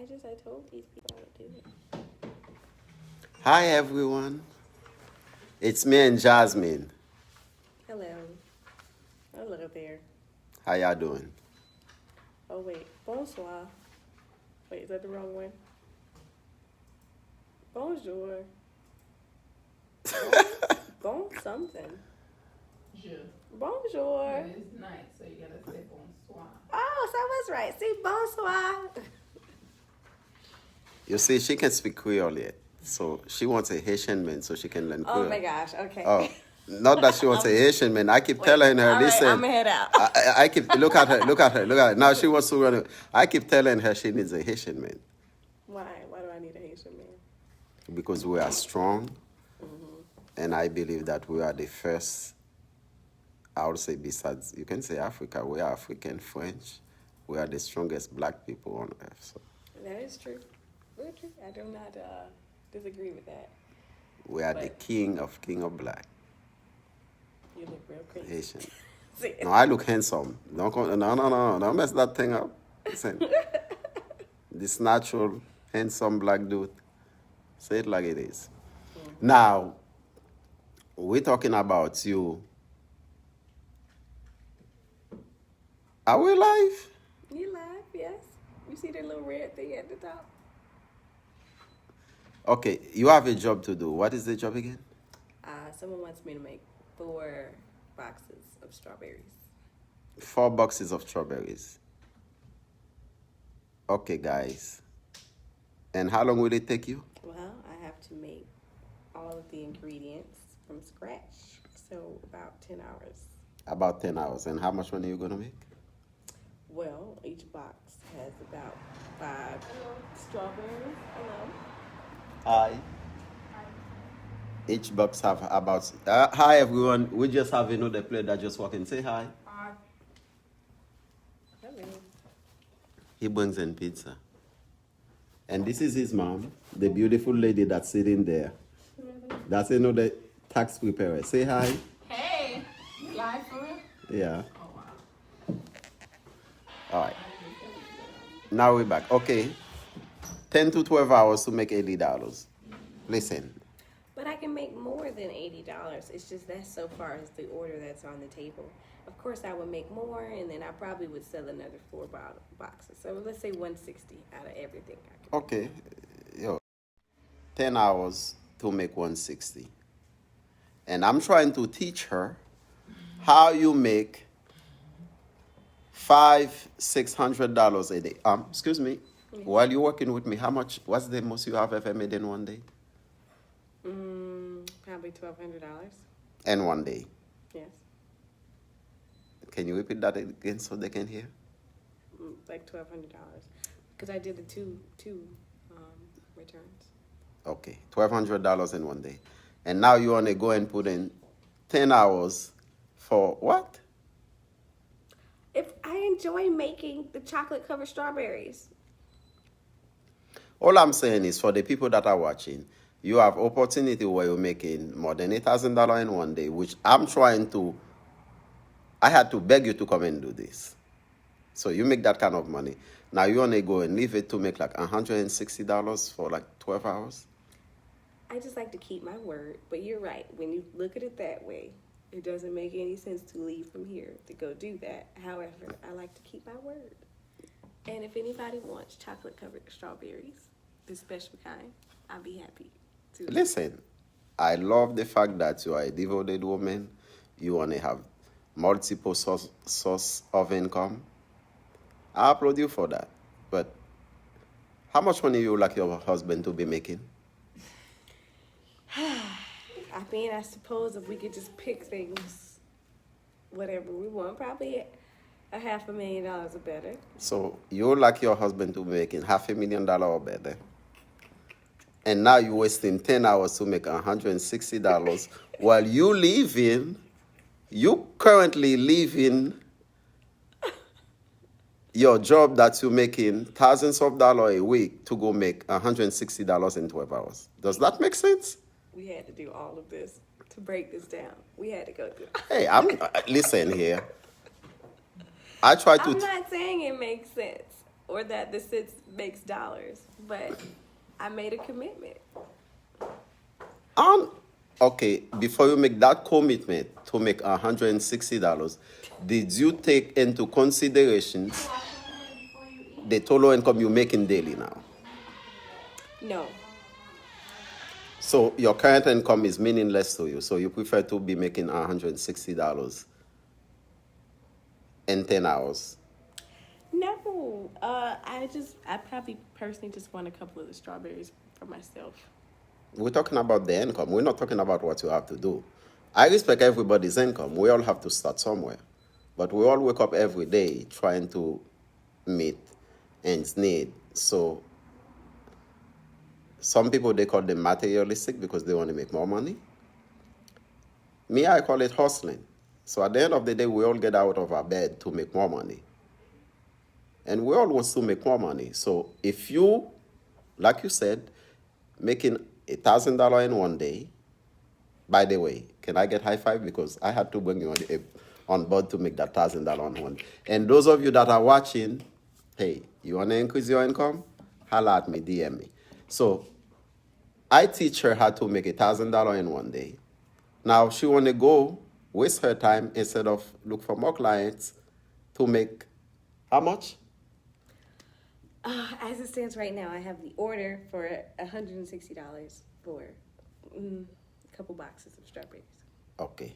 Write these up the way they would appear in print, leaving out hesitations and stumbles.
I told these people how to do it. Hi everyone, it's me and Jasmine. Hello. Hello there. How y'all doing? Oh wait, bonsoir. Wait, is that the wrong one? Bonjour. Bon something. Je. Bonjour. It's night, so you gotta say bonsoir. Oh, so I was right. See, bonsoir. You see, she can speak Creole yet, so she wants a Haitian man so she can learn Creole. Oh my gosh. Okay. Oh, not that she wants a Haitian man. I keep telling her, all right, listen. I'm gonna head out. I keep look at her. Now she wants to run. I keep telling her she needs a Haitian man Why? Why do I need a Haitian man? because we are strong, and I believe that we are the first. I would say besides, you can say Africa. We are African French. We are the strongest black people on earth. So That is true. Very true. I do not disagree with that. we are the king of black. You look real crazy. Haitian. See, No, I look handsome. Don't mess that thing up. Listen, this natural, handsome black dude. Say it like it is. Now, we're talking about you. Are we live? You live? Yes. You see the little red thing at the top? Okay, you have a job to do. What is the job again? Someone wants me to make 4 boxes of strawberries. 4 boxes of strawberries. Okay, guys. And how long will it take you? Well, I have to make all of the ingredients from scratch. So about 10 hours. About 10 hours. And how much money are you going to make? Well, each box has about 5 strawberries. Hello. Hi. Each box have about. Hi everyone. We just have another player that just walk in. Say hi. Hello. He brings in pizza. And this is his mom, the beautiful lady that's sitting there. That's another tax preparer. Say hi. Hey! You live for real? Yeah. Oh, wow. All right. Now we're back. Okay. 10 to 12 hours to make $80. Listen. But I can make more than $80. It's just that's so far as the order that's on the table. Of course, I would make more, and then I probably would sell another 4 boxes. So let's say 160 out of everything. Okay. 10 hours to make 160. And I'm trying to teach her how you make $500-600 a day. Excuse me. While you're working with me, what's the most you have ever made in one day? Probably $1,200. In one day. Yes. Can you repeat that again so they can hear? Like $1,200. Because I did the two returns. Okay, $1,200 in one day. And now you want to go and put in 10 hours for what? If I enjoy making the chocolate covered strawberries. All I'm saying is for the people that are watching, you have opportunity where you're making more than $8,000 in one day, which I had to beg you to come and do this. So you make that kind of money. Now you want to go and leave it to make like $160 for like 12 hours? I just like to keep my word. But you're right. When you look at it that way, it doesn't make any sense to leave from here to go do that. However, I like to keep my word. And if anybody wants chocolate covered strawberries, the special kind, I'll be happy to. Listen, I love the fact that you are a devoted woman. You want to have multiple source of income. I applaud you for that. But how much money you like your husband to be making? I mean, I suppose if we could just pick things, whatever we want, probably $500,000 or better. So you like your husband to be making $500,000 or better. And now you're wasting 10 hours to make $160 while you currently leaving your job that you're making thousands of dollars a week to go make $160 in 12 hours. Does that make sense? We had to do all of this to break this down. We had to go through. Hey, listen here. I'm not saying it makes sense. or that the cents makes dollars, but I made a commitment. Okay, before you make that commitment to make $160, did you take into consideration the total income you're making daily now? No, So your current income is meaningless to you. So you prefer to be making $160 in 10 hours. no. I probably personally just want a couple of the strawberries for myself. We're talking about the income. We're not talking about what you have to do. I respect everybody's income. We all have to start somewhere. But we all wake up every day trying to meet ends need. So some people, they call them materialistic because they want to make more money. Me, I call it hustling. So at the end of the day, we all get out of our bed to make more money. And we all want to make more money. So if you, like you said, making $1,000 in one day, by the way, can I get high five? Because I had to bring you on board to make that $1,000 on one. And those of you that are watching, hey, you want to increase your income? Holla at me, DM me. So I teach her how to make $1,000 in one day. Now she want to go waste her time instead of look for more clients to make how much? As it stands right now, I have the order for $160 for a couple boxes of strawberries. Okay.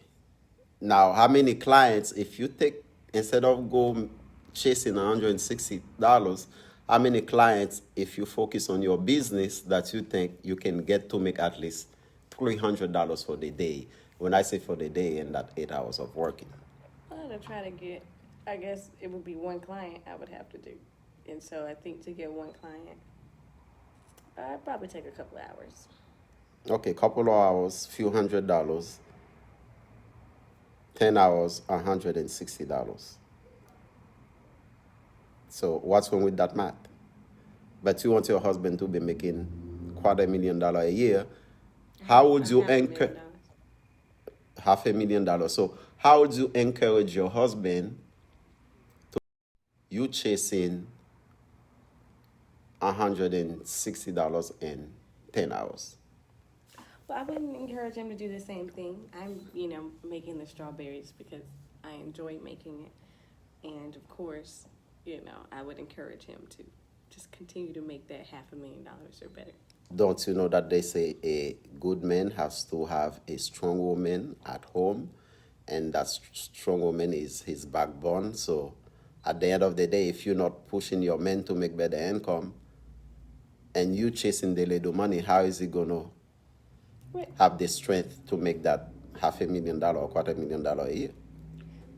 Now, how many clients, if you take, instead of go chasing $160, how many clients, if you focus on your business, that you think you can get to make at least $300 for the day? When I say for the day, in that 8 hours of working. Well, to try to get, I guess it would be one client I would have to do. And so I think to get one client, I'd probably take a couple of hours. Okay, couple of hours, few $100. 10 hours, $160. So what's wrong with that math? But you want your husband to be making $250,000 a year. How would you encourage $500,000? So how would you encourage your husband to you chasing $160 in 10 hours? Well, I wouldn't encourage him to do the same thing. I'm, making the strawberries because I enjoy making it. And of course, I would encourage him to just continue to make that $500,000 or better. Don't you know that they say a good man has to have a strong woman at home, and that strong woman is his backbone? So at the end of the day, if you're not pushing your man to make better income and you chasing the little money, how is he going to have the strength to make that $500,000 or $250,000 a year?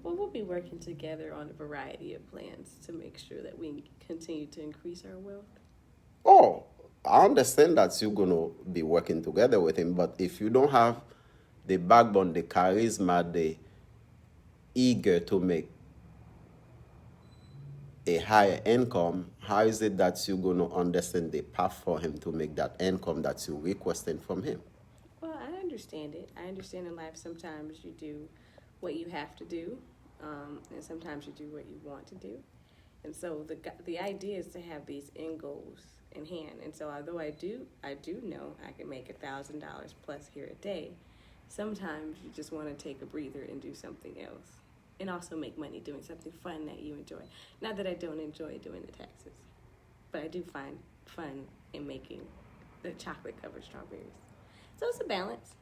Well, we'll be working together on a variety of plans to make sure that we continue to increase our wealth. Oh, I understand that you're going to be working together with him, but if you don't have the backbone, the charisma, the eager to make a higher income, how is it that you're going to understand the path for him to make that income that you're requesting from him? Well, I understand it. I understand in life sometimes you do what you have to do, and sometimes you do what you want to do. And so the idea is to have these end goals in hand. And so although I do know I can make $1,000 plus here a day, sometimes you just want to take a breather and do something else. And also make money doing something fun that you enjoy. Not that I don't enjoy doing the taxes, but I do find fun in making the chocolate-covered strawberries. So it's a balance.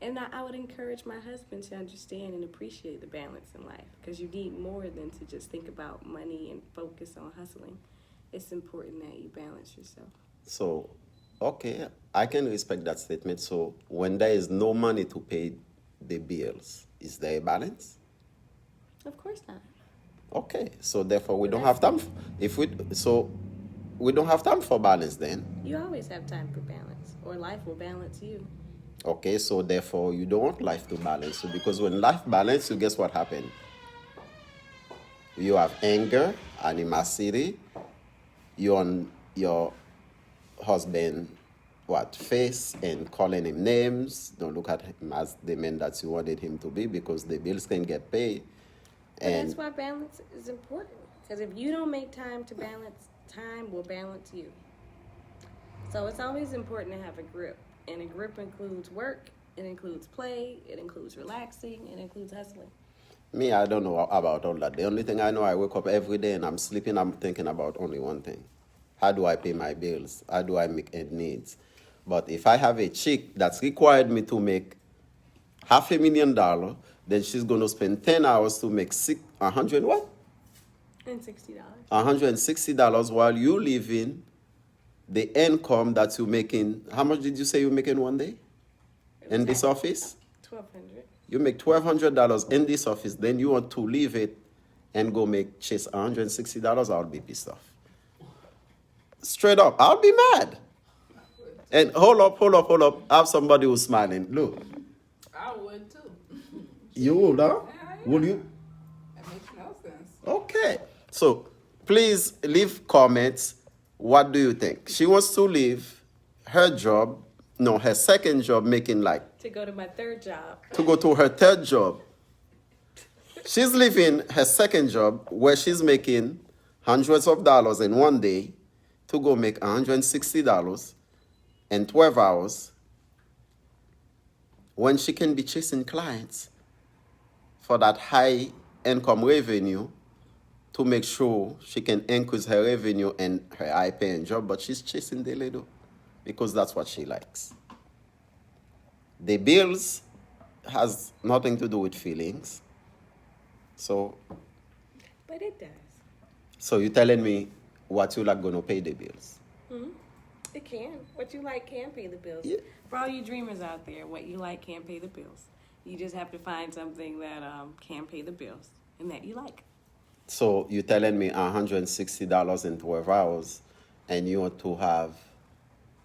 And I would encourage my husband to understand and appreciate the balance in life, because you need more than to just think about money and focus on hustling. It's important that you balance yourself. So, okay, I can respect that statement. So when there is no money to pay the bills, is there a balance? Of course not. Okay, so therefore we don't have time. We don't have time for balance then. You always have time for balance, or life will balance you. Okay, so therefore you don't want life to balance you, because when life balance you, guess what happened? You have anger, animosity. You on your husband face and calling him names. Don't look at him as the man that you wanted him to be, because the bills can get paid. But that's why balance is important. Because if you don't make time to balance time will balance you. So it's always important to have a grip. And a grip includes work, it includes play, it includes relaxing, it includes hustling. Me, I don't know about all that. The only thing I know, I wake up every day and I'm sleeping, I'm thinking about only one thing. How do I pay my bills? How do I make ends needs? But if I have a chick that's required me to make $500,000, then she's going to spend 10 hours to make 100 what? And $60. $160 while you live in the income that you're making. How much did you say you're making one day in this office? $1,200. You make $1,200 in this office, then you want to leave it and go chase $160, I'll be pissed off. Straight up, I'll be mad. And hold up. I have somebody who's smiling. Look. I would too. You would, huh? Yeah. Would you? That makes no sense. Okay. So please leave comments. What do you think? She wants to leave her job, her second job, making To go to my third job. to go to her third job. She's leaving her second job where she's making hundreds of dollars in one day to go make $160 in 12 hours when she can be chasing clients for that high income revenue to make sure she can increase her revenue and her high paying job, but she's chasing the little because that's what she likes. The bills has nothing to do with feelings. So But it does. so you're telling me what you like gonna pay the bills. It can. What you like can pay the bills. Yeah. For all you dreamers out there, what you like can pay the bills. You just have to find something that can pay the bills and that you like. So you're telling me $160 in 12 hours and you want to have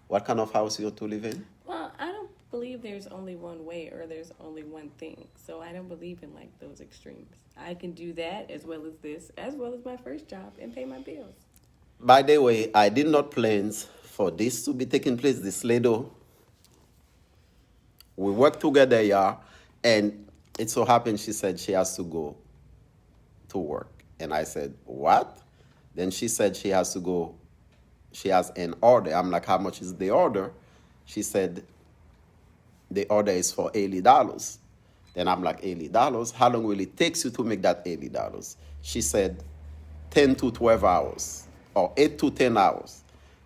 what kind of house you want to live in? Well, I don't believe there's only one way or there's only one thing. So I don't believe in like those extremes. I can do that as well as this, as well as my first job and pay my bills. By the way, I did not plan for this to be taking place, this lady. We work together, yeah, and it so happened she said she has to go to work. And I said, what? Then she said she has to go, she has an order. I'm like, how much is the order? She said, the order is for $80. Then I'm like, $80? How long will it take you to make that $80? She said, 10 to 12 hours or 8 to 10 hours.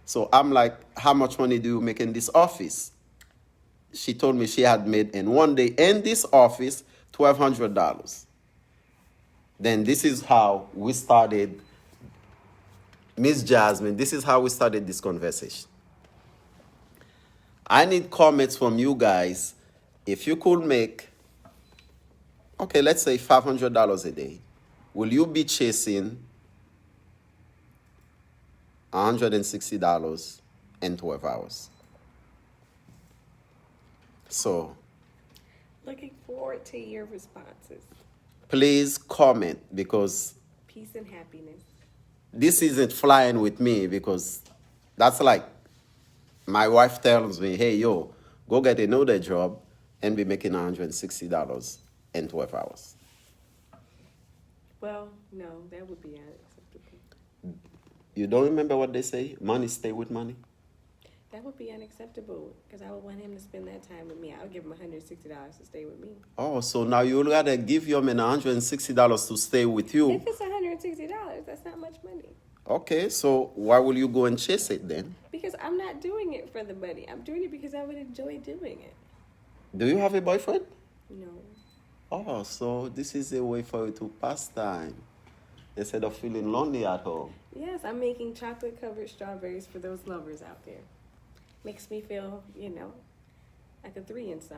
So I'm like, how much money do you make in this office? She told me she had made in one day in this office $1,200. Then this is how we started, Miss Jasmine, this is how we started this conversation. I need comments from you guys. If you could make, okay, let's say $500 a day, will you be chasing $160 in 12 hours? So Looking forward to your responses. please comment because Peace and happiness. this isn't flying with me because that's like my wife tells me, hey, yo, go get another job and be making $160 in 12 hours. Well, no, that would be unacceptable. You don't remember what they say? Money stay with money? That would be unacceptable because I would want him to spend that time with me. I would give him $160 to stay with me. Oh, so now you would rather give your man $160 to stay with you. If it's $160, that's not much money. Okay, so why will you go and chase it then? Because I'm not doing it for the money. I'm doing it because I would enjoy doing it. Do you have a boyfriend? No. Oh, so this is a way for you to pass time instead of feeling lonely at home. Yes, I'm making chocolate-covered strawberries for those lovers out there. Makes me feel, like a 3 in some.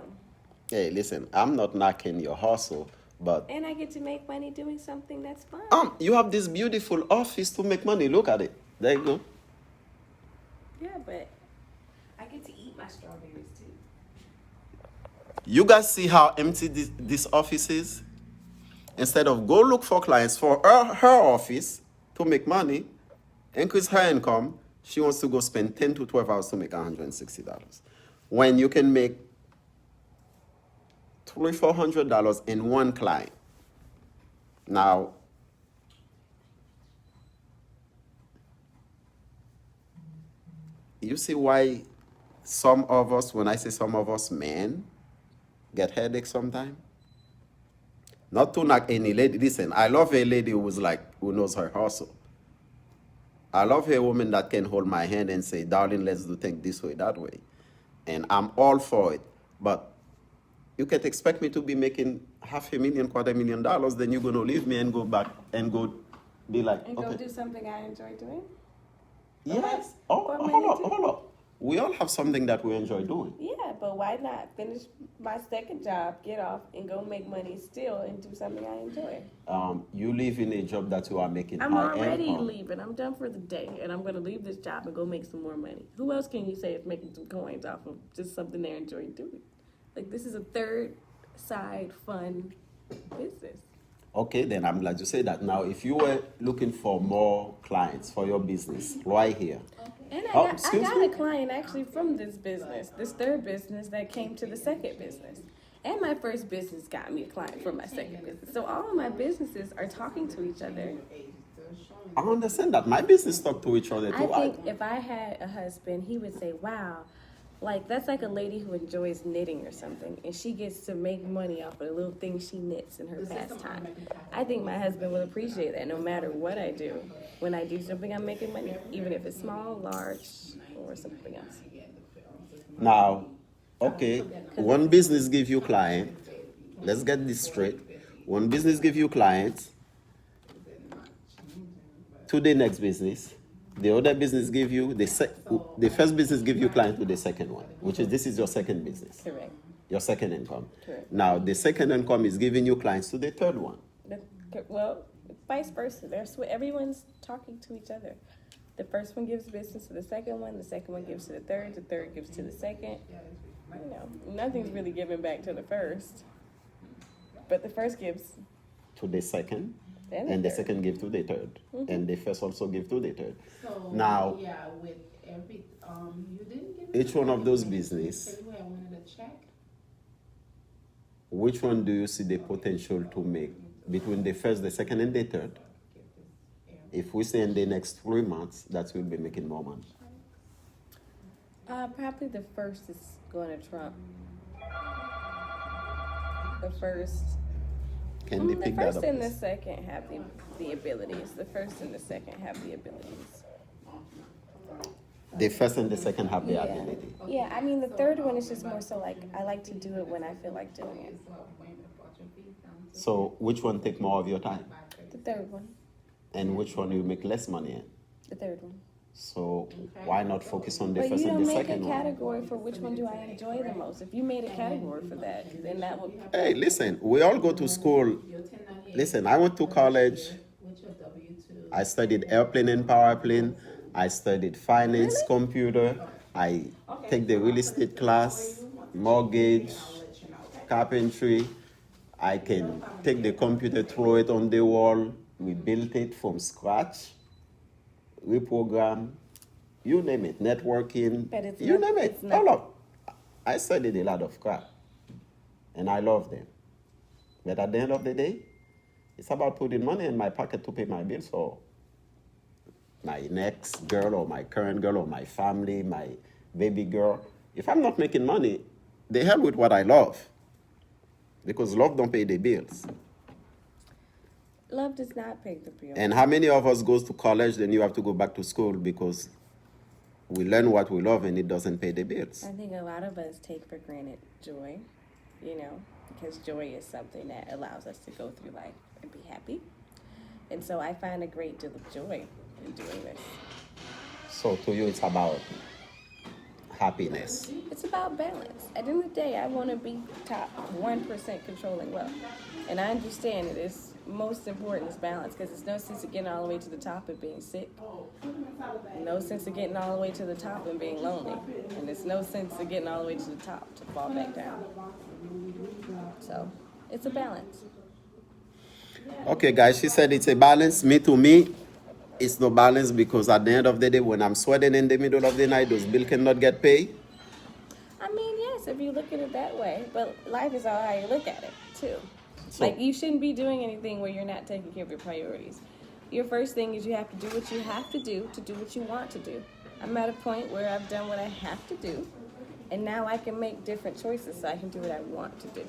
Hey, listen, I'm not knocking your hustle, but And I get to make money doing something that's fun. you have this beautiful office to make money. Look at it. There you go. Yeah, but I get to eat my strawberries too. You guys see how empty this office is? Instead of go look for clients for her office to make money, increase her income, she wants to go spend 10 to 12 hours to make $160. When you can make $300-400 in one client. Now, you see why some of us, when I say some of us men, get headaches sometimes? Not to knock any lady. Listen, I love a lady who knows her hustle. I love a woman that can hold my hand and say, darling, let's do things this way, that way. And I'm all for it. But you can't expect me to be making $500,000, $250,000, then you're going to leave me and go back and go be like, And okay. go do something I enjoy doing? Yes. What Hold money up, do? hold up. We all have something that we enjoy doing. Yeah, but why not finish my second job, get off, and go make money still and do something I enjoy? You live in a job that you are making I'm high already income. leaving. I'm done for the day, and I'm going to leave this job and go make some more money. Who else can you say is making some coins off of just something they enjoy doing? Like, this is a third side fun business. Okay, then I'm glad you say that. Now, if you were looking for more clients for your business, right here. And Oh, I excuse got me? a client actually from this business, this third business that came to the second business. And my first business got me a client from my second business. So all of my businesses are talking to each other. I understand that. My business talk to each other I too. think if I had a husband, he would say, wow, like that's like a lady who enjoys knitting or something, and she gets to make money off of the little things she knits in her pastime. I think my husband will appreciate that no matter what I do. When I do something, I'm making money, even if it's small, large, or something else. Now, okay, one business give you client. Let's get this straight. One business give you clients to the next business. The other business give you the first business give you client to the second one, which is this is your second business, Correct. your second income. Correct. Now the second income is giving you clients to the third one. Well, vice versa. Everyone's talking to each other. The first one gives business to the second one gives to the third gives to the second. You know, nothing's really given back to the first. But the first gives To the second, and and the third. second give to the third, and the first also give to the third. So Now, yeah, with every you didn't give each one of those business, Anyway, I wanted a check. which one do you see the potential to make between the first, the second, and the third? If we say in the next 3 months, that will be making more money. Probably the first is going to trump. The first. Can they The pick that first up? and the second have the abilities. The first and the second have the abilities. The first and the second have the ability. Yeah, I mean, the third one is just more so like I like to do it when I feel like doing it. So which one take more of your time? The third one. And which one you make less money in? The third one. So why not focus on the But first you and don't the make a second one? category for which one do I enjoy the most. If you made a category for that, then that would. Hey, listen, we all go to school. Listen, I went to college. I studied airplane and power plane. I studied finance, computer. I take the real estate class, mortgage, carpentry. I can take the computer, throw it on the wall. We built it from scratch. Reprogram, you name it, networking, But it's you not- name it. it's not- All of. I studied a lot of crap, and I love them. But at the end of the day, it's about putting money in my pocket to pay my bills for my next girl or my current girl or my family, my baby girl. If I'm not making money, the hell with what I love. Because love don't pay the bills. Love does not pay the bill. And how many of us goes to college, then you have to go back to school because we learn what we love and it doesn't pay the bills. I think a lot of us take for granted joy, because joy is something that allows us to go through life and be happy. And so I find a great deal of joy in doing this. So to you, it's about happiness. It's about balance. At the end of the day, I want to be top 1% controlling wealth. And I understand that it's most important is balance because there's no sense of getting all the way to the top and being sick. No sense of getting all the way to the top and being lonely. And there's no sense of getting all the way to the top to fall back down. So it's a balance. Okay, guys, she said it's a balance. To me, it's no balance because at the end of the day, when I'm sweating in the middle of the night, those bills cannot get paid. I mean, yes, if you look at it that way. But life is all how you look at it, too. So- Like, you shouldn't be doing anything where you're not taking care of your priorities. Your first thing is you have to do what you have to do what you want to do. I'm at a point where I've done what I have to do, and now I can make different choices so I can do what I want to do.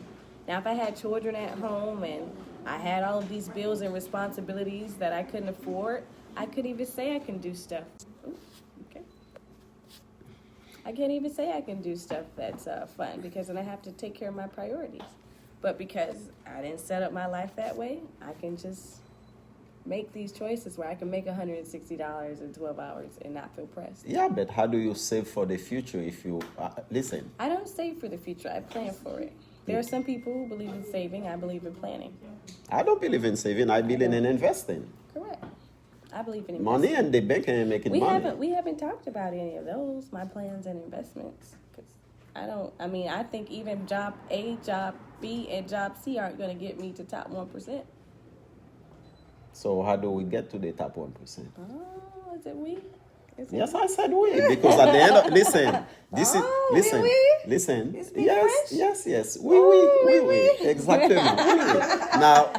Now, if I had children at home and I had all of these bills and responsibilities that I couldn't afford, I could even say I can do stuff. Ooh, okay. I can't even say I can do stuff that's fun because then I have to take care of my priorities. But because I didn't set up my life that way, I can just make these choices where I can make $160 in 12 hours and not feel pressed. Yeah, but how do you save for the future if you listen? I don't save for the future. I plan for it. There are some people who believe in saving. I believe in planning. I don't believe in saving. I believe in investing. Correct. I believe in investing. Money and the bank ain't making money. We haven't talked about any of those, my plans and investments. I think even job A, job B, and job C aren't going to get me to top 1%. So how do we get to the top 1%? Oh, is it we? Yes, I said we, because at the end of listen, this is listen, we? listen. You speak Yes, French? we. Exactly. Now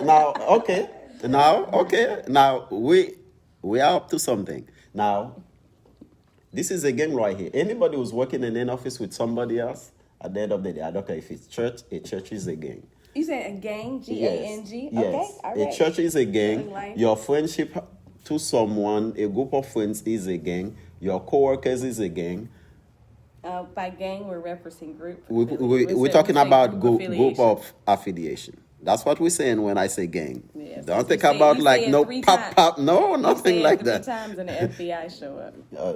we are up to something. Now, this is a gang right here. Anybody who's working in an office with somebody else, at the end of the day, I don't care if it's church. A church is a gang. You said a gang, G-A-N-G? Yes. Okay, all right. A church is a gang. Like- Your friendship to someone, a group of friends is a gang. Your coworkers is a gang. By gang, we're referencing group. We're talking about group affiliation. of affiliation. That's what we're saying when I say gang. Yes, Don't think you say- about you like say it no 3 pop times. pop. No, nothing like Three that. times and the FBI show up. No,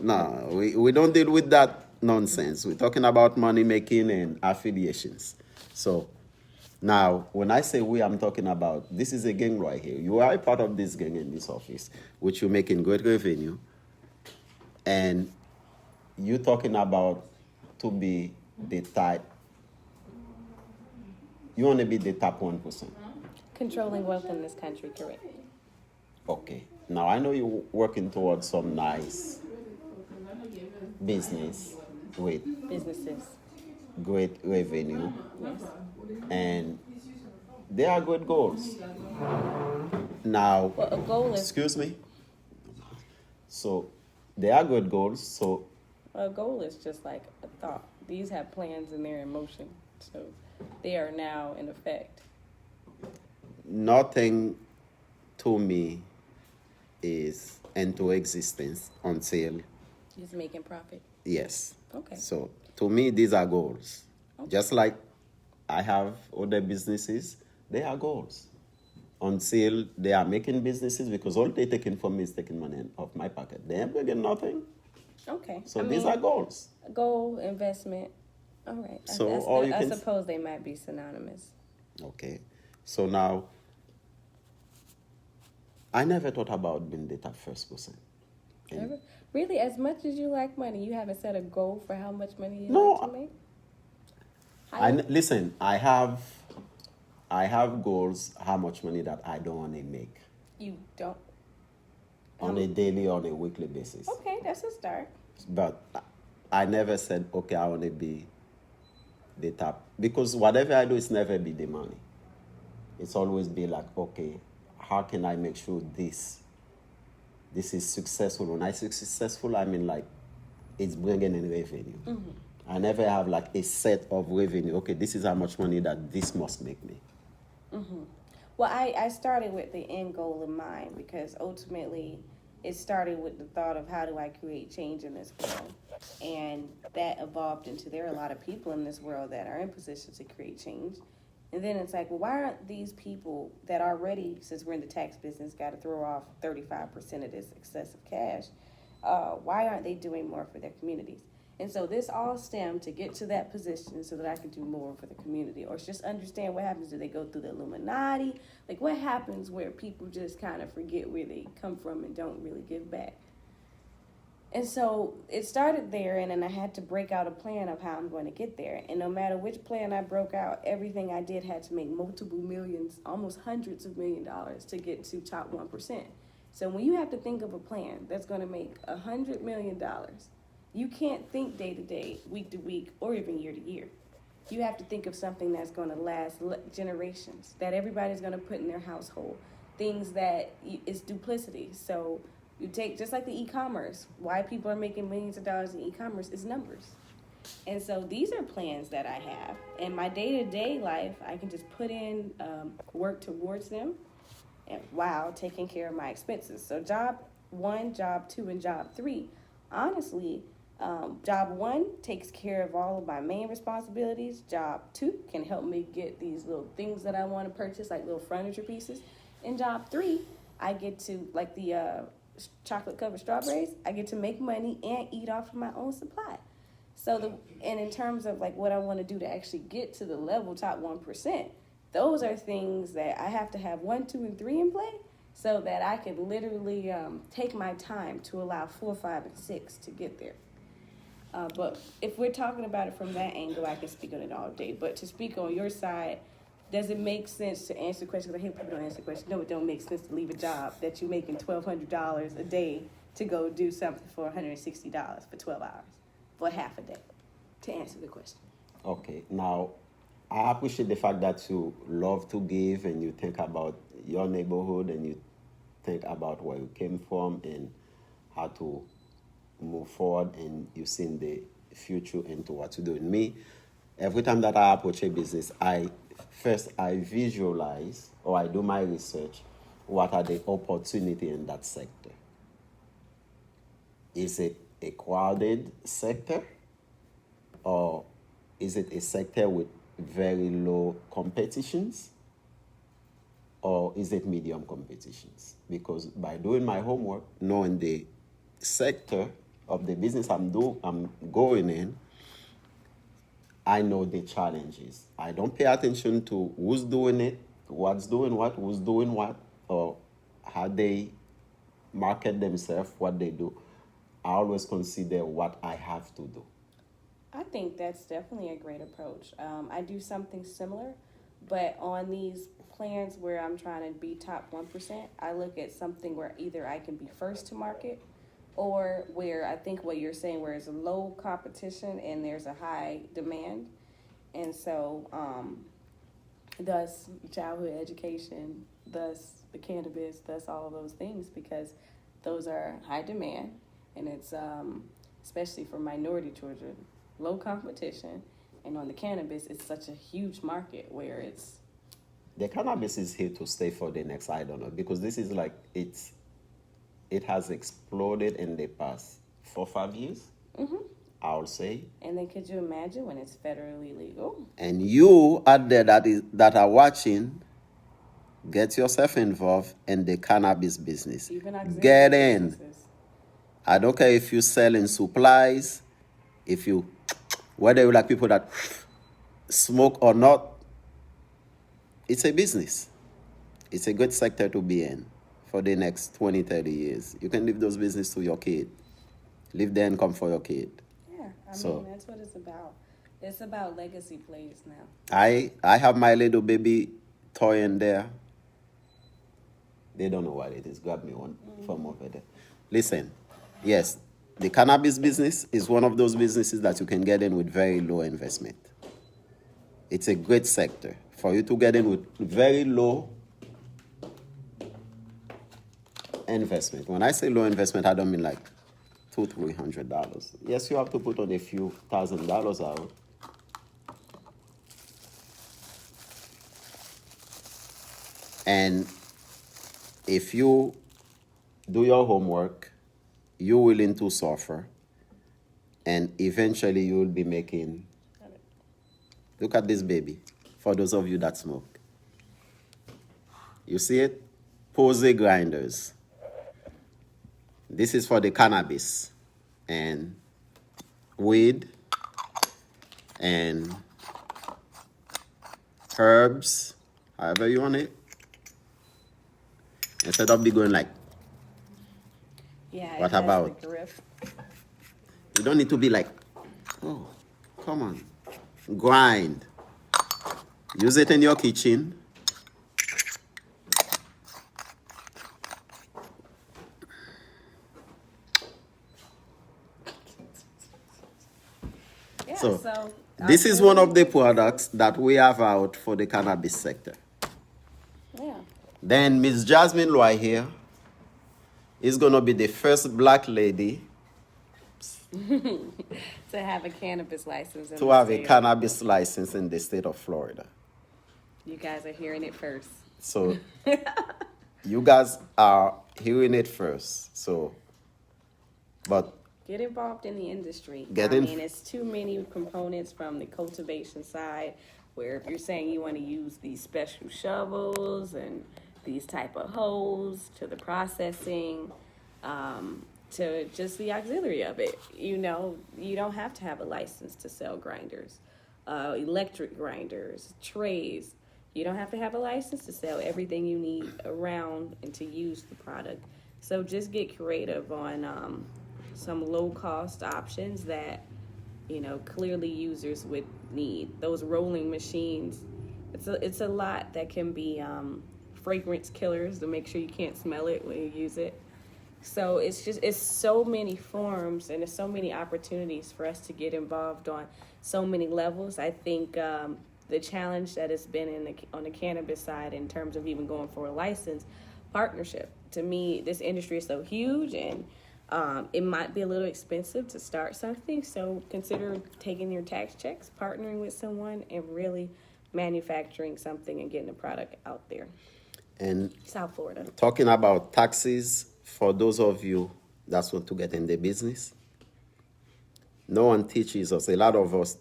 no. We don't deal with that nonsense. We're talking about money making and affiliations. So now, when I say we, I'm talking about this is a gang right here. You are a part of this gang in this office, which you're making great revenue, and you talking about to be the type. You want to be the top 1%. Controlling wealth in this country, correct? Okay. Now I know you're working towards some nice business with Businesses. great revenue, Yes. and they are good goals. Now, Well, a goal is excuse me. So, they are good goals. So, just like a thought. These have plans and they're in motion, so they are now in effect. nothing to me is into existence until Just making profit. yes. Okay. So, to me, these are goals. Okay. Just like I have other businesses, they are goals. Until they are making businesses, because all they're taking from me is taking money off my pocket. They ain't bringing nothing. Okay. So these are goals. Goal, investment. All right. So, I suppose they might be synonymous. Okay. So now, I never thought about being the top 1%. Never? Really, as much as you like money, you haven't set a goal for how much money you No, like to make? Listen, I have goals, how much money that I don't want to make You don't. on a daily, on a weekly basis. Okay, that's a start. But I never said, okay, I want to be the top. Because whatever I do, it's never be the money. It's always be like, okay, how can I make sure this is successful? When I say successful, I mean like it's bringing in revenue. Mm-hmm. I never have like a set of revenue. Okay, this is how much money that this must make me. Mm-hmm. Well, I started with the end goal in mind because ultimately it started with the thought of how do I create change in this world? And that evolved into there are a lot of people in this world that are in positions to create change. And then it's like, well, why aren't these people that already, since we're in the tax business, got to throw off 35% of this excessive cash, why aren't they doing more for their communities? And so this all stemmed to get to that position so that I could do more for the community or just understand what happens. Do they go through the Illuminati? Like what happens where people just kind of forget where they come from and don't really give back? And so it started there, and then I had to break out a plan of how I'm going to get there. And no matter which plan I broke out, everything I did had to make multiple millions, almost hundreds of $1,000,000 to get to top 1%. So when you have to think of a plan that's going to make $100 million, you can't think day to day, week to week, or even year to year. You have to think of something that's going to last generations, that everybody's going to put in their household, things that is duplicity. So You take, just like the e-commerce, why people are making millions of dollars in e-commerce is numbers. And so these are plans that I have. In my day-to-day life, I can just put in work towards them and while taking care of my expenses. So job 1, job 2, and job 3, honestly, job 1 takes care of all of my main responsibilities. Job 2 can help me get these little things that I want to purchase, like little furniture pieces. In job 3, I get to, like the chocolate covered strawberries, I get to make money and eat off of my own supply. So and in terms of like what I want to do to actually get to the level top 1%, those are things that I have to have 1, 2, and 3 in play so that I can literally take my time to allow 4, 5, and 6 to get there. But if we're talking about it from that angle, I can speak on it all day. But to speak on your side, does it make sense to answer questions? Because I hate people don't answer questions. No, it don't make sense to leave a job that you're making $1,200 a day to go do something for $160 for 12 hours, for half a day, to answer the question. Okay, now I appreciate the fact that you love to give and you think about your neighborhood and you think about where you came from and how to move forward, and you've seen the future into what you do. In me, every time that I approach a business, I visualize or I do my research. What are the opportunities in that sector? Is it a crowded sector, or is it a sector with very low competitions, or is it medium competitions? Because by doing my homework, knowing the sector of the business I'm going in, I know the challenges. I don't pay attention to who's doing it, what's doing what, who's doing what, or how they market themselves, what they do. I always consider what I have to do. I think that's definitely a great approach. I do something similar, but on these plans where I'm trying to be top 1%, I look at something where either I can be first to market, or where I think what you're saying, where it's a low competition and there's a high demand. And so, thus childhood education, thus the cannabis, thus all of those things, because those are high demand, and it's especially for minority children, low competition. And on the cannabis, it's such a huge market where it's... The cannabis is here to stay for the next, I don't know, because this is like, it has exploded in the past 4 or 5 years, I'll say. And then could you imagine when it's federally legal? And you out there that are watching, get yourself involved in the cannabis business. Get in. Businesses. I don't care if you're selling supplies, whether you like people that smoke or not, it's a business. It's a good sector to be in for the next 20, 30 years. You can leave those business to your kid. Leave the income for your kid. Yeah, I mean, that's what it's about. It's about legacy plays now. I have my little baby toy in there. They don't know what it is. Grab me one from over there. Listen, yes, the cannabis business is one of those businesses that you can get in with very low investment. It's a great sector for you to get in with very low investment. When I say low investment, I don't mean like $200-300. Yes, you have to put on a few $1,000s out. And if you do your homework, you're willing to suffer, and eventually you will be making... Look at this baby, for those of you that smoke. You see it? Pose grinders. This is for the cannabis and weed and herbs, however you want it. Instead of be going like, Yeah. what about? The grip. You don't need to be like, oh, come on. Grind. Use it in your kitchen. Yeah, So, this is one of the products that we have out for the cannabis sector. Yeah. Then Miss Jasmine Loy here. is going to be the first black lady To have a cannabis license in to the have a state. cannabis license in the state of Florida. You guys are hearing it first. So you guys are hearing it first. So, but Get involved in the industry. Get I in- mean, it's too many components from the cultivation side where if you're saying you want to use these special shovels and these type of hoes to the processing, to just the auxiliary of it, you know, you don't have to have a license to sell grinders, electric grinders, trays. You don't have to have a license to sell everything you need around and to use the product. So just get creative on some low cost options that, you know, clearly users would need. Those rolling machines, it's a lot that can be fragrance killers to make sure you can't smell it when you use it. So it's so many forms and there's so many opportunities for us to get involved on so many levels. I think the challenge that has been on the cannabis side in terms of even going for a license, partnership. To me, this industry is so huge and it might be a little expensive to start something. So consider taking your tax checks, partnering with someone, and really manufacturing something and getting the product out there. and South Florida. talking about taxes, for those of you that want to get in the business, no one teaches us. A lot of us,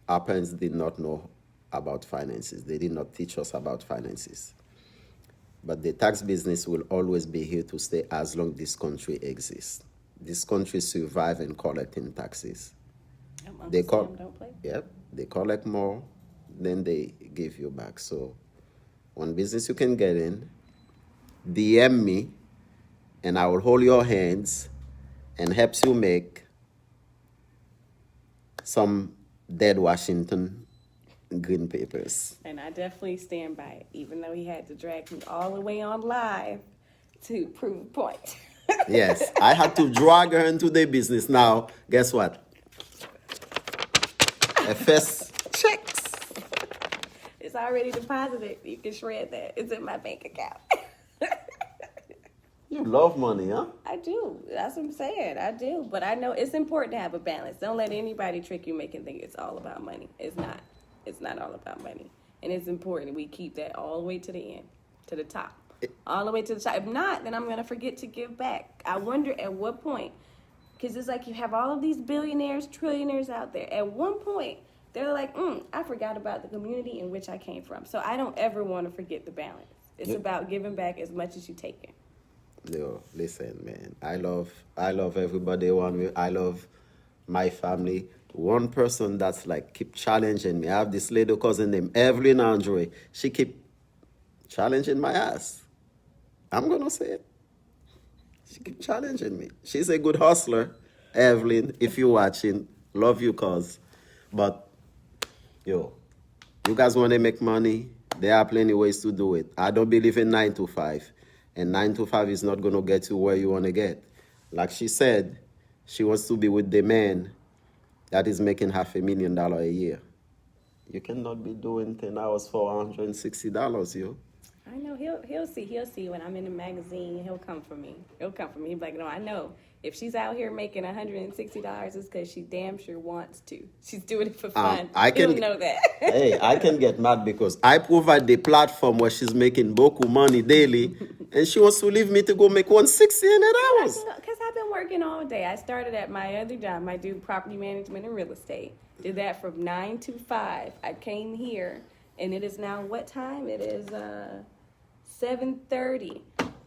our parents did not know about finances. They did not teach us about finances. But the tax business will always be here to stay as long this country exists. This country survives in collecting taxes. Uncle They Sam call, don't play. yep, they collect more than they give you back. So, one business you can get in, DM me, and I will hold your hands and helps you make some dead Washington green papers. And I definitely stand by it, even though he had to drag me all the way on live to prove a point. Yes, I had to drag her into the business. Now, guess what? FS checks. It's already deposited. You can shred that. It's in my bank account. You love money, huh? I do. That's what I'm saying. I do. But I know it's important to have a balance. Don't let anybody trick you, make you think it's all about money. It's not. It's not all about money. And it's important we keep that all the way to the end, to the top. All the way to the top. If not, then I'm going to forget to give back. I wonder at what point, because it's like you have all of these billionaires, trillionaires out there. At one point, they're like, I forgot about the community in which I came from. So I don't ever want to forget the balance. It's about giving back as much as you take in. Yo, listen, man. I love everybody around me. I love my family. One person that's like keep challenging me. I have this little cousin named Evelyn Andre. She keep challenging my ass. I'm gonna say it. She keep challenging me. She's a good hustler, Evelyn. If you're watching, love you, cuz. But yo, you guys want to make money? There are plenty ways to do it. I don't believe in 9 to 5. And 9 to 5 is not going to get you where you want to get. Like she said, she wants to be with the man that is making $500,000 a year. You cannot be doing 10 hours for $160, yo. I know he'll see when I'm in the magazine. He'll come for me. He'll come for me. He'll be like, no, I know. If she's out here making $160, it's because she damn sure wants to. She's doing it for fun. I can He'll know that. Hey, I can get mad because I provide the platform where she's making boku money daily, and she wants to leave me to go make 160 in 8 hours. Because I've been working all day. I started at my other job. I do property management and real estate. Did that from 9 to 5. I came here, and it is now what time? It is 7:30.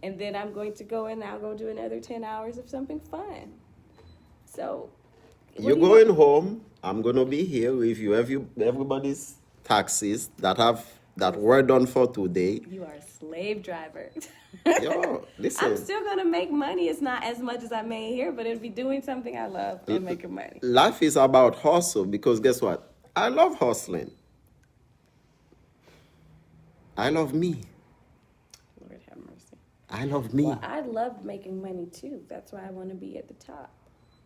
And then I'm going to go and I'll go do another 10 hours of something fun. So You're going home. I'm gonna be here with you. Everybody's taxes that were done for today. You are a slave driver. Yo, listen. I'm still gonna make money. It's not as much as I made here, but it'll be doing something I love and making money. Life is about hustle because guess what? I love hustling. I love me. Lord have mercy. I love me. Well, I love making money too. That's why I want to be at the top.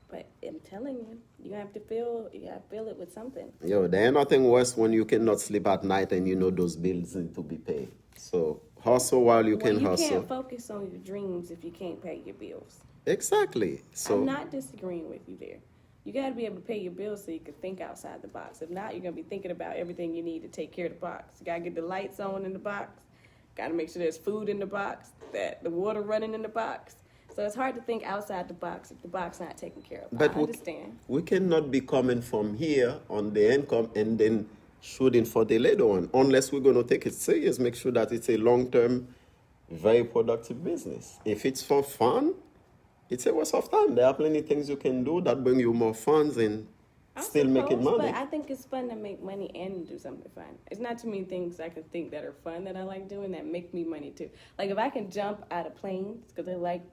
But I'm telling you, you have to feel it with something. Yo, there ain't nothing worse when you cannot sleep at night and you know those bills need to be paid. So hustle while you Well, can you hustle. can't focus on your dreams if you can't pay your bills. Exactly. So I'm not disagreeing with you there. You got to be able to pay your bills so you can think outside the box. If not, you're going to be thinking about everything you need to take care of the box. You got to get the lights on in the box. Got to make sure there's food in the box, that the water running in the box. So it's hard to think outside the box if the box not taken care of. But I understand. we cannot be coming from here on the income and then shooting for the later one. Unless we're going to take it serious, make sure that it's a long-term, very productive business. If it's for fun, it's a waste of time. There are plenty of things you can do that bring you more funds and still making money. But I think it's fun to make money and do something fun. It's not too many things I can think that are fun that I like doing that make me money too. Like if I can jump out of planes because I like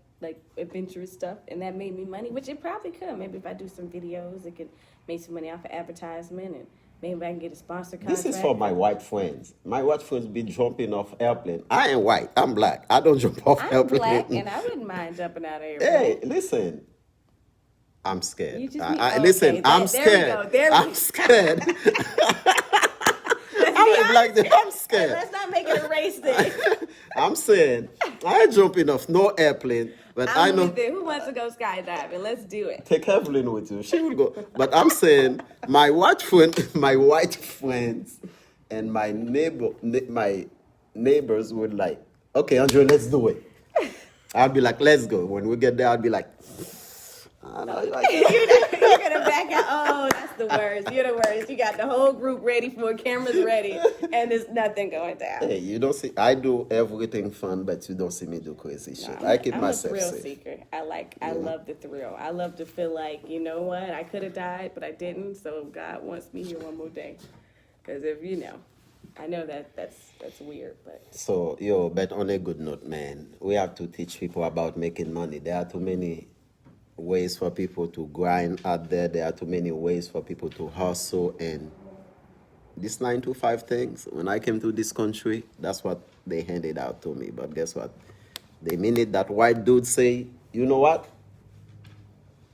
adventurous stuff and that made me money, which it probably could. Maybe if I do some videos, it could make some money off of advertisement, and maybe I can get a sponsor contract. This is for my white friends. My white friends be jumping off airplane. I ain't white. I'm black. I don't jump off I'm airplane. black and I wouldn't mind jumping out of airplane. Hey, listen. I'm scared. You just listen, I'm scared. I'm scared. I'm scared. Let's not make it a race thing. I'm saying I ain't jumping off no airplane, but I know. With it. Who wants to go skydiving? Let's do it. Take Evelyn with you. She will go. But I'm saying my white friends, and my neighbors would like, okay, Andrew, let's do it. I'll be like, let's go. When we get there, I'll be like, I know, like you're gonna back out. Oh, that's the worst. You're the worst. You got the whole group ready for it, cameras ready, and there's nothing going down. Hey, you don't see. I do everything fun, but you don't see me do crazy shit. I keep myself I'm a thrill safe. seeker. I love the thrill. I love to feel like, you know what, I could have died, but I didn't. So God wants me here one more day. Because if I know that's weird, but. So but on a good note, man, we have to teach people about making money. There are too many ways for people to grind out there. There are too many ways for people to hustle, and this 9 to 5 things, when I came to this country, that's what they handed out to me. But guess what? The minute that white dude say, you know what?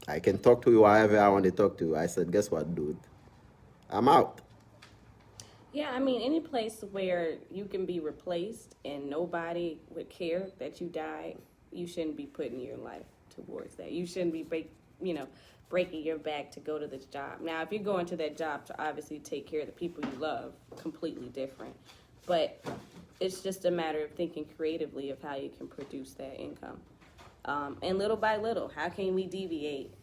I can talk to you however I want to talk to you. I said, guess what, dude? I'm out. Yeah, I mean, any place where you can be replaced and nobody would care that you died, you shouldn't be putting your life towards that. You shouldn't be breaking your back to go to this job. Now, if you're going to that job to obviously take care of the people you love, completely different. But it's just a matter of thinking creatively of how you can produce that income. And little by little, how can we deviate,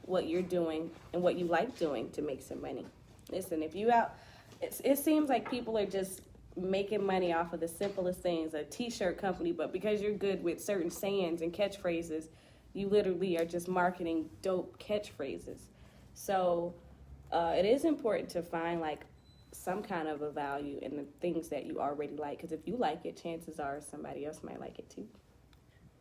what you're doing and what you like doing to make some money? Listen, if you it seems like people are just making money off of the simplest things, a t-shirt company, but because you're good with certain sayings and catchphrases, you literally are just marketing dope catchphrases. So it is important to find like some kind of a value in the things that you already like, because if you like it, chances are somebody else might like it too.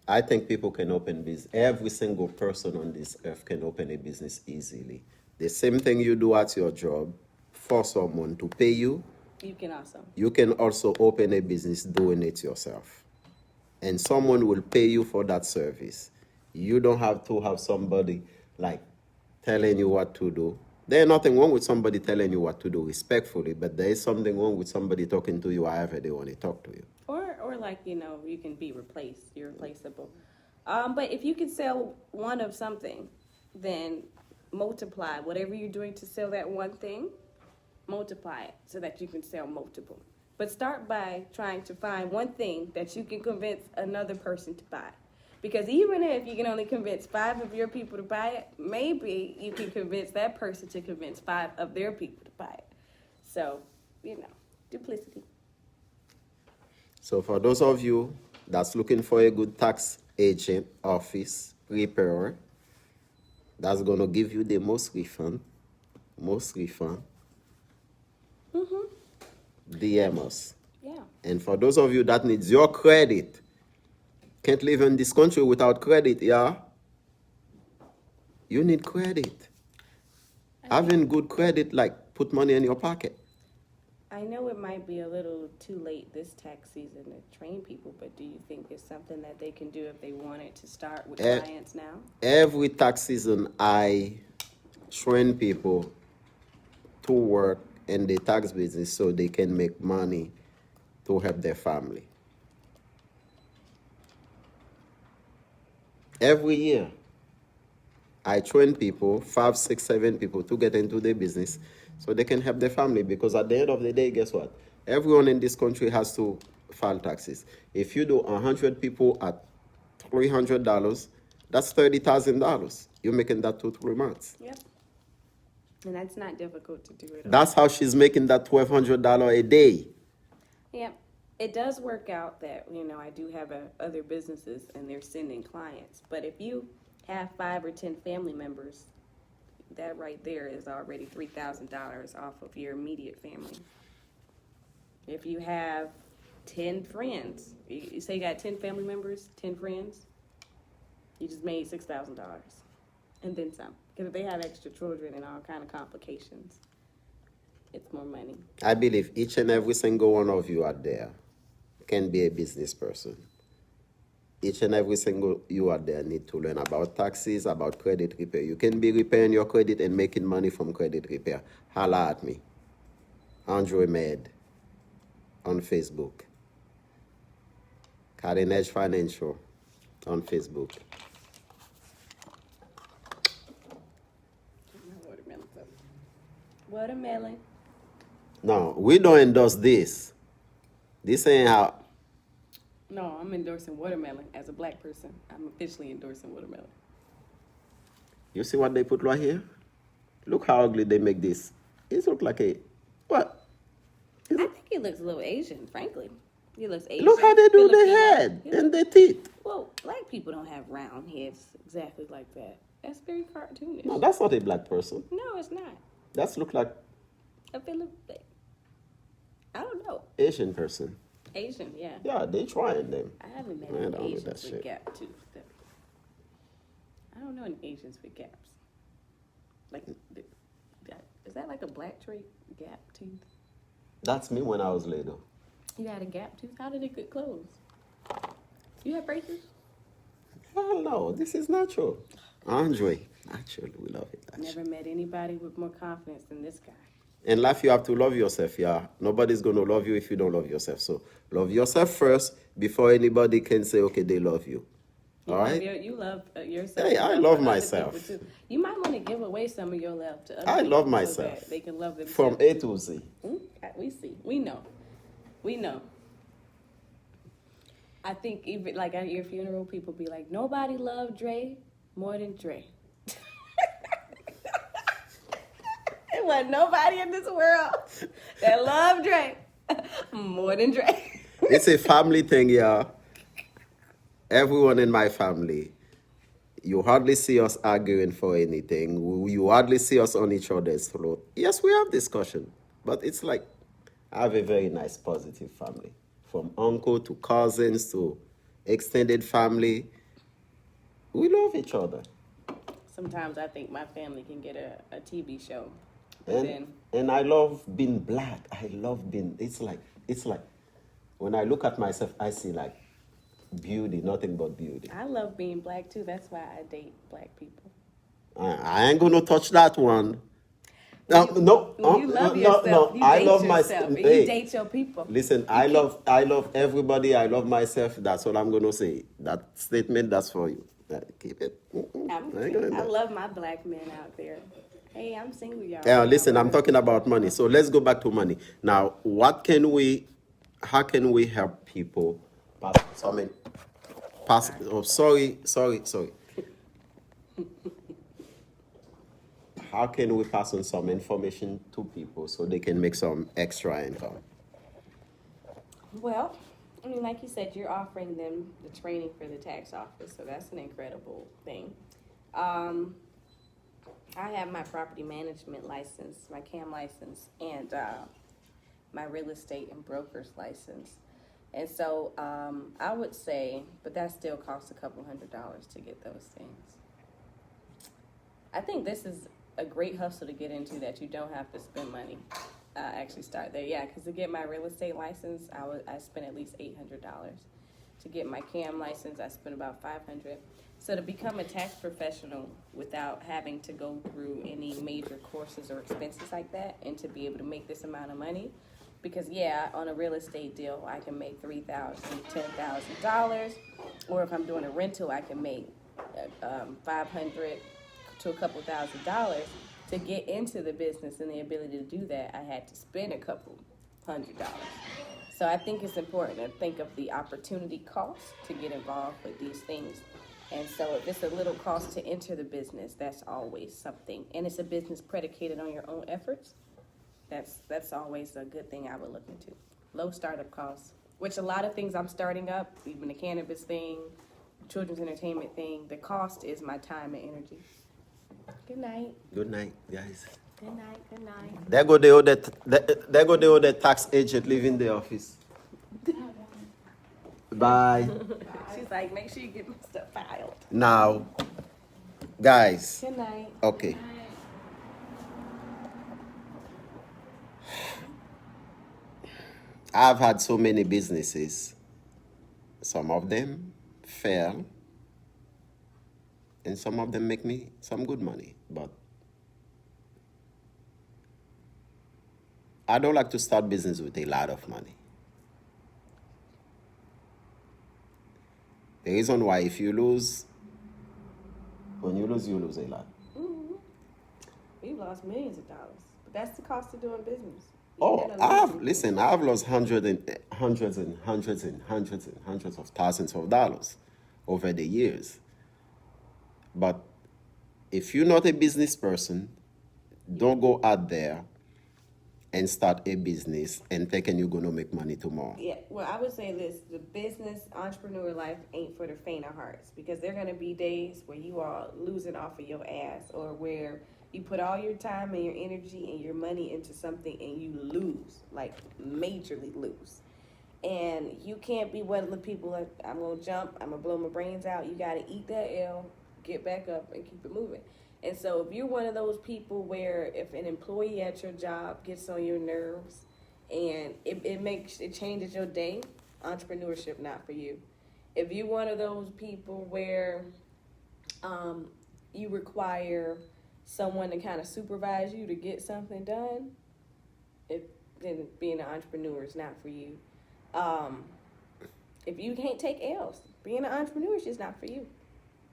I think people can open business. Every single person on this earth can open a business easily. The same thing you do at your job for someone to pay you, you can also open a business doing it yourself. And someone will pay you for that service. You don't have to have somebody like telling you what to do. There's nothing wrong with somebody telling you what to do respectfully, but there is something wrong with somebody talking to you however they want to talk to you. Or like, you can be replaced. You're replaceable. But if you can sell one of something, then multiply whatever you're doing to sell that one thing. Multiply it so that you can sell multiple. But start by trying to find one thing that you can convince another person to buy. Because even if you can only convince 5 of your people to buy it, maybe you can convince that person to convince 5 of their people to buy it. So, duplicity. So for those of you that's looking for a good tax agent, office, preparer, that's going to give you the most refund. DM us. Yeah. And for those of you that needs your credit, can't live in this country without credit, yeah? You need credit. Having good credit, like put money in your pocket. I know it might be a little too late this tax season to train people, but do you think it's something that they can do if they wanted to start with E- clients now? Every tax season, I train people to work in the tax business so they can make money to help their family. Every year, I train people, 5, 6, 7 people to get into the business so they can help their family. Because at the end of the day, guess what? Everyone in this country has to file taxes. If you do 100 people at $300, that's $30,000. You're making that 2-3 months. Yep. And that's not difficult to do it. That's how she's making that $1,200 a day. Yep. It does work out that, I do have other businesses and they're sending clients. But if you have 5 or 10 family members, that right there is already $3,000 off of your immediate family. If you have 10 friends, you say you got 10 family members, 10 friends, you just made $6,000 and then some. Because if they have extra children and all kind of complications, it's more money. I believe each and every single one of you out there can be a business person. Each and every single you out there need to learn about taxes, about credit repair. You can be repairing your credit and making money from credit repair. Holla at me. Andre Med on Facebook. Cutting Edge Financial on Facebook. Watermelon. No, we don't endorse this. This ain't how. No, I'm endorsing watermelon as a black person. I'm officially endorsing watermelon. You see what they put right here? Look how ugly they make this. It looks like a what? I think he looks a little Asian, frankly. He looks Asian. Look how they do their Filipino. head He and their teeth. Well, black people don't have round heads exactly like that. That's very cartoonish. No, that's not a black person. No, it's not. That's look like A Filipino. I don't know. Asian person. Asian, yeah. Yeah, they trying them. I haven't met Man, any I don't know Asians that with shit. gap tooth. I don't know any Asians with gaps. Like, is that like a black trait? Gap tooth? That's me when I was little. You got a gap tooth? How did it get closed? You have braces? Hell no, this is natural. Andre, naturally, we love it. Never met anybody with more confidence than this guy. In life, you have to love yourself, yeah. Nobody's going to love you if you don't love yourself. So love yourself first before anybody can say, okay, they love you. All right? You love yourself. Hey, You I love love other myself. people, too. You might want to give away some of your love to other I people love so myself. that they can love themselves. From A to Z. We see. We know. We know. I think even like at your funeral, people be like, nobody loved Dre more than Dre. There wasn't nobody in this world that loved Dre more than Dre. It's a family thing, yeah. Everyone in my family, you hardly see us arguing for anything. You hardly see us on each other's throat. Yes, we have discussion, but it's like I have a very nice, positive family. From uncle to cousins to extended family, we love each other. Sometimes I think my family can get a TV show. But then, And I love being black. I love being, it's like, when I look at myself, I see like beauty, nothing but beauty. I love being black too. That's why I date black people. I ain't gonna touch that one. No, You love yourself. You I date love yourself. myself. And Hey, you date your people. listen, I love everybody. I love myself. That's all I'm gonna say. That statement, that's for you. Keep it. I love my black men out there. Hey, I'm single, y'all. Listen, I'm talking about money. So let's go back to money. Now, how can we help people sorry. How can we pass on some information to people so they can make some extra income? Well, I mean, like you said, you're offering them the training for the tax office, so that's an incredible thing. I have my property management license, my CAM license, and my real estate and broker's license. And so I would say, but that still costs a couple $100 to get those things. I think this is a great hustle to get into that you don't have to spend money. actually start there. Yeah, because to get my real estate license, I spent at least $800. To get my CAM license, I spent about $500. So to become a tax professional without having to go through any major courses or expenses like that, and to be able to make this amount of money, because yeah, on a real estate deal, I can make $3,000, $10,000, or if I'm doing a rental, I can make 500 to a couple $1,000s. To get into the business and the ability to do that, I had to spend a couple $100. So I think it's important to think of the opportunity cost to get involved with these things. And so if it's a little cost to enter the business, that's always something. And it's a business predicated on your own efforts. That's always a good thing I would look into. Low startup costs, which a lot of things I'm starting up, even the cannabis thing, children's entertainment thing, the cost is my time and energy. Good night. Good night, guys. Good night. Good night. There go the other tax agent leaving the office. Bye. She's like, make sure you get my stuff filed. Now, guys. Good night. Okay. I've had so many businesses. Some of them fail, and some of them make me some good money. But I don't like to start business with a lot of money. The reason why, if you lose, when you lose a lot. Mm-hmm. We've lost millions of dollars, but that's the cost of doing business. Oh, I've lost hundreds of thousands of dollars over the years. But if you're not a business person, don't go out there and start a business and thinking you're going to make money tomorrow. Yeah, well, I would say this, the business entrepreneur life ain't for the faint of hearts, because there are going to be days where you are losing off of your ass, or where you put all your time and your energy and your money into something and you lose, like majorly lose. And you can't be one of the people like, I'm going to jump, I'm going to blow my brains out. You got to eat that L, get back up, and keep it moving. And so if you're one of those people where if an employee at your job gets on your nerves and it changes your day, entrepreneurship not for you. If you're one of those people where you require someone to kind of supervise you to get something done, then being an entrepreneur is not for you. If you can't take L's, being an entrepreneur is just not for you.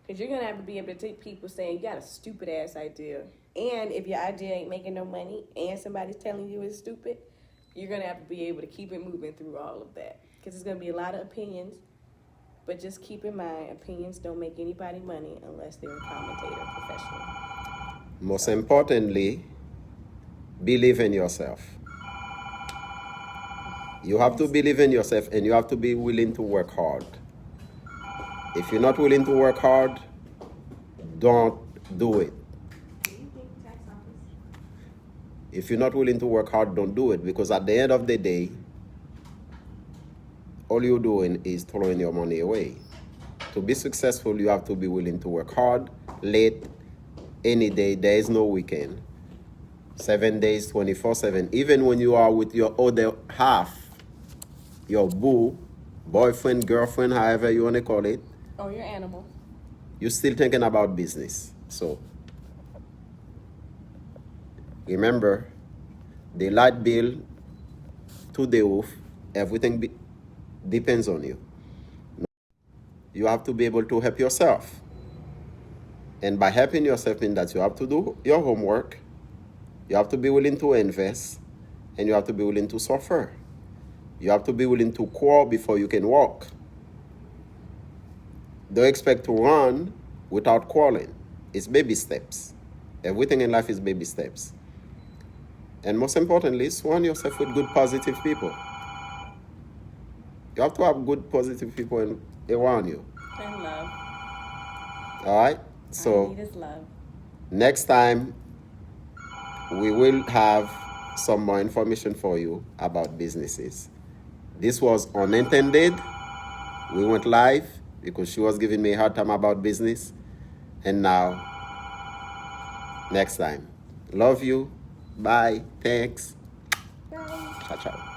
Because you're going to have to be able to take people saying, you got a stupid ass idea. And if your idea ain't making no money and somebody's telling you it's stupid, you're going to have to be able to keep it moving through all of that. Because there's going to be a lot of opinions. But just keep in mind, opinions don't make anybody money unless they're a commentator professional. Most importantly, believe in yourself. You have to believe in yourself, and you have to be willing to work hard. If you're not willing to work hard, don't do it. If you're not willing to work hard, don't do it, because at the end of the day, all you're doing is throwing your money away. To be successful, you have to be willing to work hard, late, any day. There is no weekend. 7 days, 24/7. Even when you are with your other half, your boo, boyfriend, girlfriend, however you want to call it, or your animal, you're still thinking about business. So remember, the light bill to the roof, everything depends on you. You have to be able to help yourself. And by helping yourself means that you have to do your homework, you have to be willing to invest, and you have to be willing to suffer. You have to be willing to crawl before you can walk. Don't expect to run without crawling. It's baby steps. Everything in life is baby steps. And most importantly, surround yourself with good, positive people. You have to have good, positive people around you. and love. All right? All I So need is love. next time, we will have some more information for you about businesses. This was unintended. We went live because she was giving me a hard time about business. And now, next time. Love you. Bye. Thanks. Ciao, ciao.